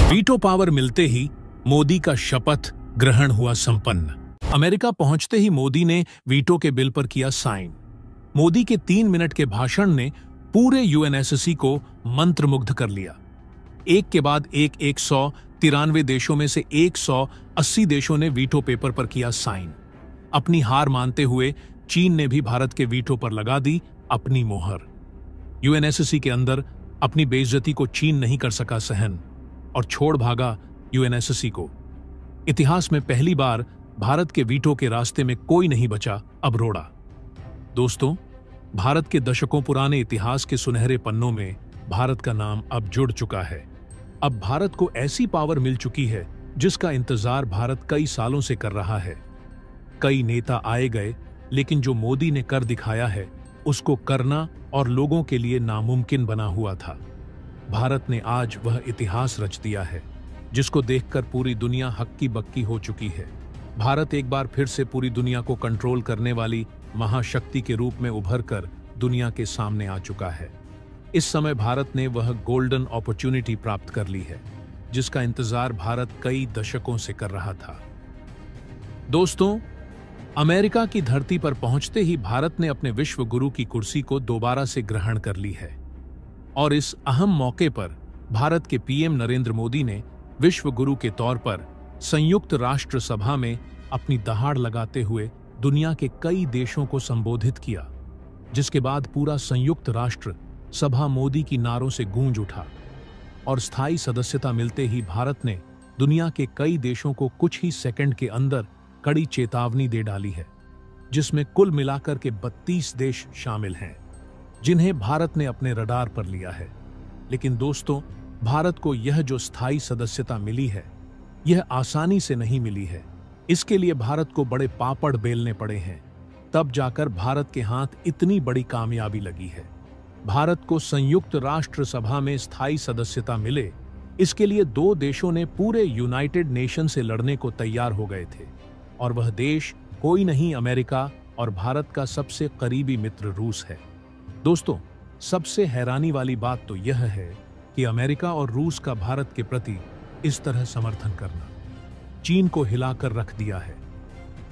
Veto power मिलते ही मोदी का शपथ ग्रहण हुआ संपन्न। अमेरिका पहुंचते ही मोदी ने वीटो के बिल पर किया साइन। मोदी के 3 मिनट के भाषण ने पूरे यूएनएससी को मंत्रमुग्ध कर लिया। एक के बाद एक 193 देशों में से 180 देशों ने वीटो पेपर पर किया साइन। अपनी हार मानते हुए चीन ने भी भारत के वीटो पर लगा दी अपनी मोहर। यूएनएससी के अंदर अपनी बेइज्जती को चीन नहीं कर सका सहन और छोड़ भागा यूएनएससी को। इतिहास में पहली बार भारत के वीटो के रास्ते में कोई नहीं बचा अब रोड़ा। दोस्तों, भारत के दशकों पुराने इतिहास के सुनहरे पन्नों में भारत का नाम अब जुड़ चुका है। अब भारत को ऐसी पावर मिल चुकी है जिसका इंतजार भारत कई सालों से कर रहा है। कई नेता आए गए, लेकिन जो मोदी ने कर दिखाया है उसको करना और लोगों के लिए नामुमकिन बना हुआ था। भारत ने आज वह इतिहास रच दिया है जिसको देखकर पूरी दुनिया हक्की बक्की हो चुकी है। भारत एक बार फिर से पूरी दुनिया को कंट्रोल करने वाली महाशक्ति के रूप में उभर कर दुनिया के सामने आ चुका है। इस समय भारत ने वह गोल्डन अपॉर्चुनिटी प्राप्त कर ली है जिसका इंतजार भारत कई दशकों से कर रहा था। दोस्तों, अमेरिका की धरती पर पहुंचते ही भारत ने अपने विश्व गुरु की कुर्सी को दोबारा से ग्रहण कर ली है और इस अहम मौके पर भारत के पीएम नरेंद्र मोदी ने विश्व गुरु के तौर पर संयुक्त राष्ट्र सभा में अपनी दहाड़ लगाते हुए दुनिया के कई देशों को संबोधित किया, जिसके बाद पूरा संयुक्त राष्ट्र सभा मोदी की नारों से गूंज उठा और स्थायी सदस्यता मिलते ही भारत ने दुनिया के कई देशों को कुछ ही सेकंड के अंदर कड़ी चेतावनी दे डाली है, जिसमें कुल मिलाकर के 32 देश शामिल हैं जिन्हें भारत ने अपने रडार पर लिया है। लेकिन दोस्तों, भारत को यह जो स्थायी सदस्यता मिली है यह आसानी से नहीं मिली है। इसके लिए भारत को बड़े पापड़ बेलने पड़े हैं, तब जाकर भारत के हाथ इतनी बड़ी कामयाबी लगी है। भारत को संयुक्त राष्ट्र सभा में स्थायी सदस्यता मिले, इसके लिए 2 देशों ने पूरे यूनाइटेड नेशन से लड़ने को तैयार हो गए थे और वह देश कोई नहीं अमेरिका और भारत का सबसे करीबी मित्र रूस है। दोस्तों, सबसे हैरानी वाली बात तो यह है कि अमेरिका और रूस का भारत के प्रति इस तरह समर्थन करना चीन को हिलाकर रख दिया है।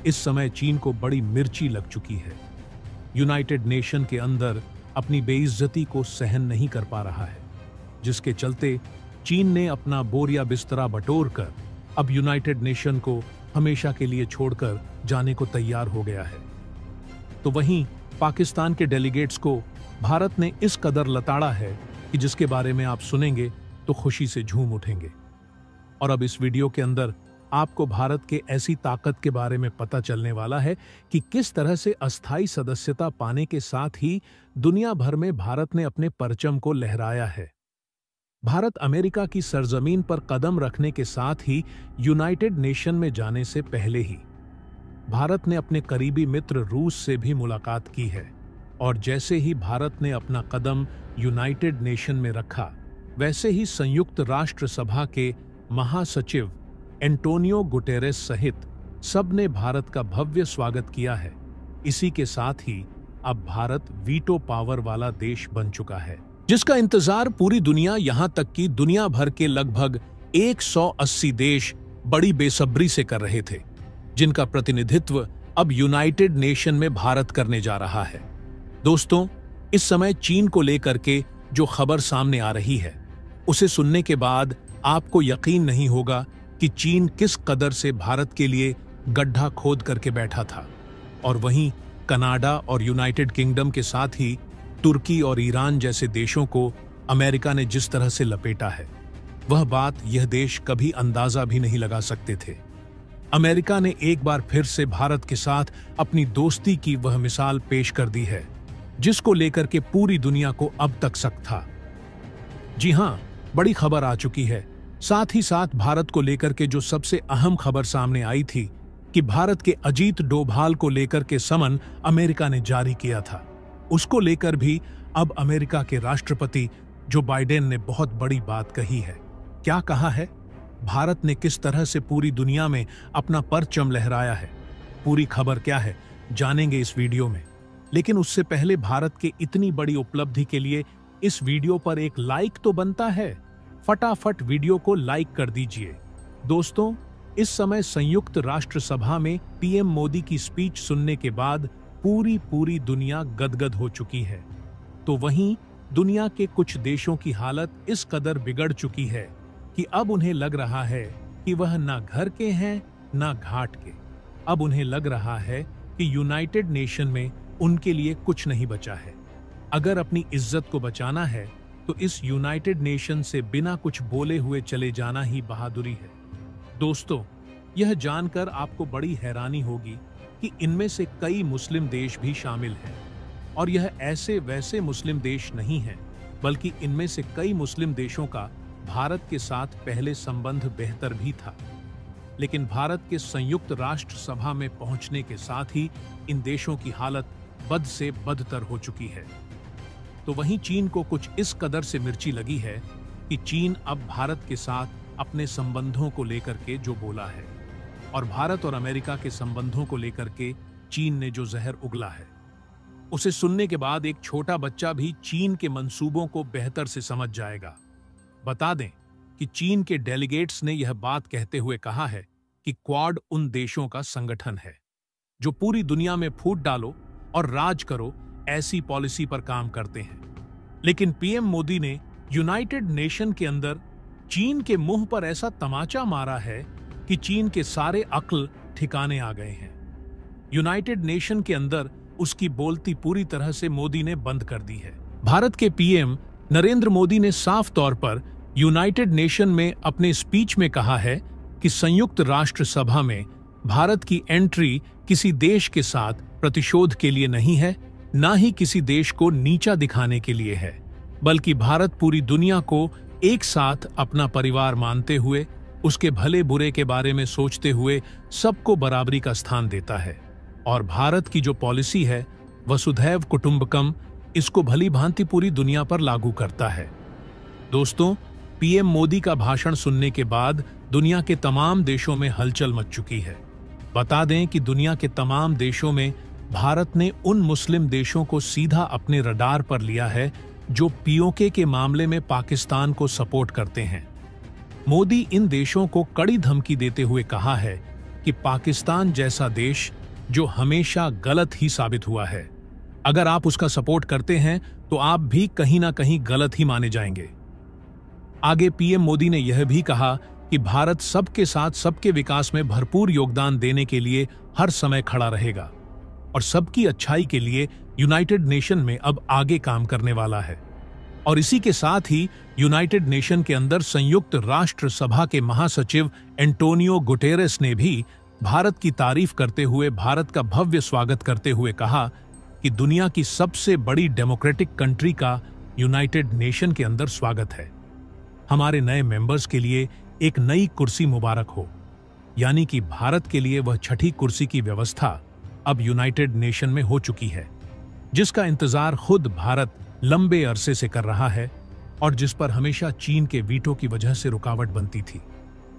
इस समय चीन को बड़ी मिर्ची लग चुकी है। यूनाइटेड नेशन के अंदर अपनी बेइज्जती को सहन नहीं कर पा रहा है, जिसके चलते चीन ने अपना बोरिया बिस्तरा बटोर कर अब यूनाइटेड नेशन को हमेशा के लिए छोड़कर जाने को तैयार हो गया है। तो वहीं पाकिस्तान के डेलीगेट्स को भारत ने इस कदर लताड़ा है कि जिसके बारे में आप सुनेंगे तो खुशी से झूम उठेंगे। और अब इस वीडियो के अंदर आपको भारत के ऐसी ताकत के बारे में पता चलने वाला है कि किस तरह से अस्थायी सदस्यता पाने के साथ ही दुनिया भर में भारत ने अपने परचम को लहराया है। भारत अमेरिका की सरजमीन पर कदम रखने के साथ ही यूनाइटेड नेशन में जाने से पहले ही भारत ने अपने करीबी मित्र रूस से भी मुलाकात की है और जैसे ही भारत ने अपना कदम यूनाइटेड नेशन में रखा, वैसे ही संयुक्त राष्ट्र सभा के महासचिव एंटोनियो गुटेरेस सहित सबने भारत का भव्य स्वागत किया है। इसी के साथ ही अब भारत वीटो पावर वाला देश बन चुका है, जिसका इंतजार पूरी दुनिया, यहां तक कि दुनिया भर के लगभग 180 देश बड़ी बेसब्री से कर रहे थे, जिनका प्रतिनिधित्व अब यूनाइटेड नेशन में भारत करने जा रहा है। दोस्तों, इस समय चीन को लेकर के जो खबर सामने आ रही है, उसे सुनने के बाद आपको यकीन नहीं होगा कि चीन किस कदर से भारत के लिए गड्ढा खोद करके बैठा था और वहीं कनाडा और यूनाइटेड किंगडम के साथ ही तुर्की और ईरान जैसे देशों को अमेरिका ने जिस तरह से लपेटा है, वह बात यह देश कभी अंदाजा भी नहीं लगा सकते थे। अमेरिका ने एक बार फिर से भारत के साथ अपनी दोस्ती की वह मिसाल पेश कर दी है जिसको लेकर के पूरी दुनिया को अब तक शक था। जी हां, बड़ी खबर आ चुकी है। साथ ही साथ भारत को लेकर के जो सबसे अहम खबर सामने आई थी कि भारत के अजीत डोभाल को लेकर के समन अमेरिका ने जारी किया था, उसको लेकर भी अब अमेरिका के राष्ट्रपति जो बाइडेन ने बहुत बड़ी बात कही है। क्या कहा है? भारत ने किस तरह से पूरी दुनिया में अपना परचम लहराया है। पूरी खबर क्या है, जानेंगे इस वीडियो में। लेकिन उससे पहले भारत के इतनी बड़ी उपलब्धि के लिए इस वीडियो पर एक लाइक तो बनता है। फटाफट वीडियो को लाइक कर दीजिए। दोस्तों, इस समय संयुक्त राष्ट्र सभा में पीएम मोदी की स्पीच सुनने के बाद पूरी दुनिया गदगद हो चुकी है। तो वहीं दुनिया के कुछ देशों की हालत इस कदर बिगड़ चुकी है कि अब उन्हें लग रहा है कि वह ना घर के हैं ना घाट के। अब उन्हें लग रहा है कि यूनाइटेड नेशन में उनके लिए कुछ नहीं बचा है। अगर अपनी इज्जत को बचाना है तो इस यूनाइटेड नेशन से बिना कुछ बोले हुए चले जाना ही बहादुरी है। दोस्तों, यह जानकर आपको बड़ी हैरानी होगी कि इनमें से कई मुस्लिम देश भी शामिल हैं, और यह ऐसे वैसे मुस्लिम देश नहीं हैं, बल्कि इनमें से कई मुस्लिम देशों का भारत के साथ पहले संबंध बेहतर भी था। लेकिन भारत के संयुक्त राष्ट्र सभा में पहुंचने के साथ ही इन देशों की हालत बद से बदतर हो चुकी है। तो वहीं चीन को कुछ इस कदर से मिर्ची लगी है कि चीन अब भारत के साथ अपने संबंधों को लेकर के जो बोला है, और भारत और अमेरिका के संबंधों को लेकर के चीन ने जो जहर उगला है, उसे सुनने के बाद एक छोटा बच्चा भी चीन के मंसूबों को बेहतर से समझ जाएगा। बता दें कि चीन के डेलीगेट्स ने यह बात कहते हुए कहा है कि क्वाड उन देशों का संगठन है जो पूरी दुनिया में फूट डालो और राज करो ऐसी पॉलिसी पर काम करते हैं। लेकिन पीएम मोदी ने यूनाइटेड नेशन के अंदर चीन के मुंह पर ऐसा तमाचा मारा है कि चीन के सारे अक्ल ठिकाने आ गए हैं। यूनाइटेड नेशन के अंदर उसकी बोलती पूरी तरह से मोदी ने बंद कर दी है। भारत के पीएम नरेंद्र मोदी ने साफ तौर पर यूनाइटेड नेशन में अपने स्पीच में कहा है कि संयुक्त राष्ट्र सभा में भारत की एंट्री किसी देश के साथ प्रतिशोध के लिए नहीं है, ना ही किसी देश को नीचा दिखाने के लिए है, बल्कि भारत पूरी दुनिया को एक साथ अपना परिवार मानते हुए, उसके भले बुरे के बारे में सोचते हुए सबको बराबरी का स्थान देता है। और भारत की जो पॉलिसी है वसुधैव कुटुंबकम, इसको भली भांति पूरी दुनिया पर लागू करता है। दोस्तों, पीएम मोदी का भाषण सुनने के बाद दुनिया के तमाम देशों में हलचल मच चुकी है। बता दें कि दुनिया के तमाम देशों में भारत ने उन मुस्लिम देशों को सीधा अपने रडार पर लिया है जो पीओके के मामले में पाकिस्तान को सपोर्ट करते हैं। मोदी इन देशों को कड़ी धमकी देते हुए कहा है कि पाकिस्तान जैसा देश जो हमेशा गलत ही साबित हुआ है, अगर आप उसका सपोर्ट करते हैं तो आप भी कहीं ना कहीं गलत ही माने जाएंगे। आगे पीएम मोदी ने यह भी कहा कि भारत सबके साथ सबके विकास में भरपूर योगदान देने के लिए हर समय खड़ा रहेगा और सबकी अच्छाई के लिए यूनाइटेड नेशन में अब आगे काम करने वाला है। और इसी के साथ ही यूनाइटेड नेशन के अंदर संयुक्त राष्ट्र सभा के महासचिव एंटोनियो गुटेरेस ने भी भारत की तारीफ करते हुए भारत का भव्य स्वागत करते हुए कहा कि दुनिया की सबसे बड़ी डेमोक्रेटिक कंट्री का यूनाइटेड नेशन के अंदर स्वागत है। हमारे नए मेंबर्स के लिए एक नई कुर्सी मुबारक हो। यानी कि भारत के लिए वह छठी कुर्सी की व्यवस्था अब यूनाइटेड नेशन में हो चुकी है, जिसका इंतजार खुद भारत लंबे अरसे से कर रहा है और जिस पर हमेशा चीन के वीटो की वजह से रुकावट बनती थी।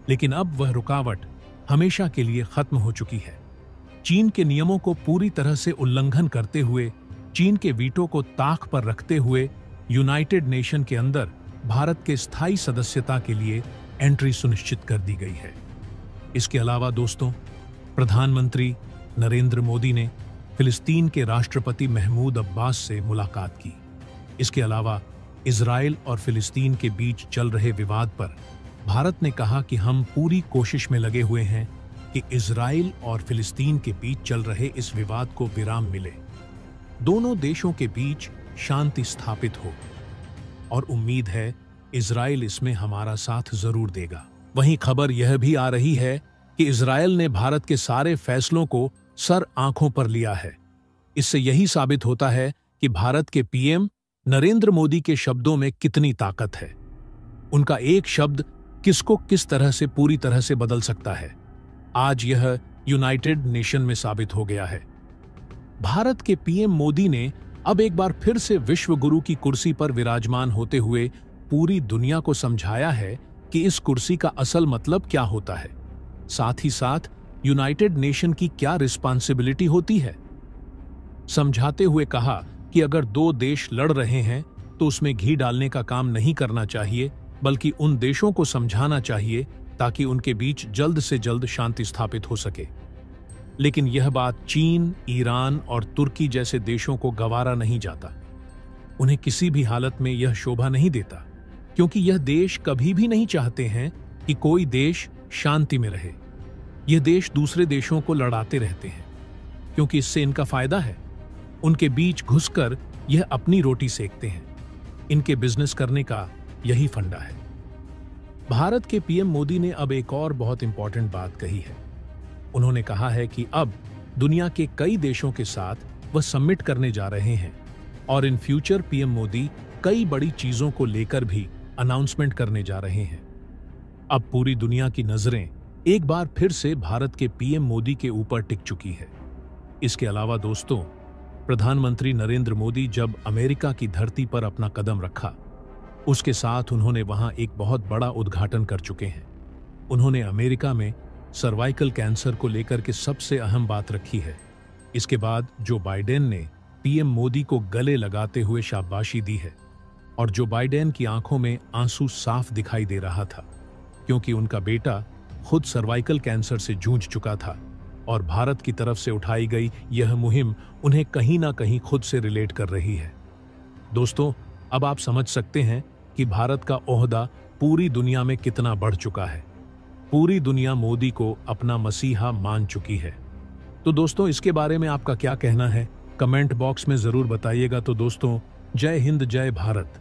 लेकिन अब वह रुकावट हमेशा के लिए खत्म हो चुकी है। चीन के नियमों को पूरी तरह से उल्लंघन करते हुए, चीन के वीटो को ताक पर रखते हुए यूनाइटेड नेशन के अंदर भारत के स्थायी सदस्यता के लिए एंट्री सुनिश्चित कर दी गई है। इसके अलावा दोस्तों, प्रधानमंत्री नरेंद्र मोदी ने फिलिस्तीन के राष्ट्रपति महमूद अब्बास से मुलाकात की। इसके अलावा इजराइल और फिलिस्तीन के बीच चल रहे विवाद पर भारत ने कहा कि हम पूरी कोशिश में लगे हुए हैं कि इजराइल और फिलिस्तीन के बीच चल रहे इस विवाद को विराम मिले, दोनों देशों के बीच शांति स्थापित हो, और उम्मीद है इजराइल इसमें हमारा साथ जरूर देगा। वहीं खबर यह भी आ रही है कि इजराइल ने भारत के सारे फैसलों को सर आंखों पर लिया है। इससे यही साबित होता है कि भारत के पीएम नरेंद्र मोदी के शब्दों में कितनी ताकत है। उनका एक शब्द किसको किस तरह से पूरी तरह से बदल सकता है, आज यह यूनाइटेड नेशन में साबित हो गया है। भारत के पीएम मोदी ने अब एक बार फिर से विश्व गुरु की कुर्सी पर विराजमान होते हुए पूरी दुनिया को समझाया है कि इस कुर्सी का असल मतलब क्या होता है, साथ ही साथ यूनाइटेड नेशन की क्या रिस्पॉन्सिबिलिटी होती है। समझाते हुए कहा कि अगर दो देश लड़ रहे हैं तो उसमें घी डालने का काम नहीं करना चाहिए, बल्कि उन देशों को समझाना चाहिए ताकि उनके बीच जल्द से जल्द शांति स्थापित हो सके। लेकिन यह बात चीन, ईरान और तुर्की जैसे देशों को गवारा नहीं जाता। उन्हें किसी भी हालत में यह शोभा नहीं देता, क्योंकि यह देश कभी भी नहीं चाहते हैं कि कोई देश शांति में रहे। यह देश दूसरे देशों को लड़ाते रहते हैं, क्योंकि इससे इनका फायदा है। उनके बीच घुसकर यह अपनी रोटी सेकते हैं। इनके बिजनेस करने का यही फंडा है। भारत के पीएम मोदी ने अब एक और बहुत इंपॉर्टेंट बात कही है। उन्होंने कहा है कि अब दुनिया के कई देशों के साथ वह समिट करने जा रहे हैं और इन फ्यूचर पीएम मोदी कई बड़ी चीजों को लेकर भी अनाउंसमेंट करने जा रहे हैं। अब पूरी दुनिया की नजरें एक बार फिर से भारत के पीएम मोदी के ऊपर टिक चुकी है। इसके अलावा दोस्तों, प्रधानमंत्री नरेंद्र मोदी जब अमेरिका की धरती पर अपना कदम रखा, उसके साथ उन्होंने वहां एक बहुत बड़ा उद्घाटन कर चुके हैं। उन्होंने अमेरिका में सर्वाइकल कैंसर को लेकर के सबसे अहम बात रखी है। इसके बाद जो बाइडेन ने पीएम मोदी को गले लगाते हुए शाबाशी दी है, और जो बाइडेन की आंखों में आंसू साफ दिखाई दे रहा था, क्योंकि उनका बेटा खुद सर्वाइकल कैंसर से जूझ चुका था और भारत की तरफ से उठाई गई यह मुहिम उन्हें कहीं ना कहीं खुद से रिलेट कर रही है। दोस्तों, अब आप समझ सकते हैं कि भारत का ओहदा पूरी दुनिया में कितना बढ़ चुका है। पूरी दुनिया मोदी को अपना मसीहा मान चुकी है। तो दोस्तों, इसके बारे में आपका क्या कहना है, कमेंट बॉक्स में जरूर बताइएगा। तो दोस्तों, जय हिंद, जय भारत।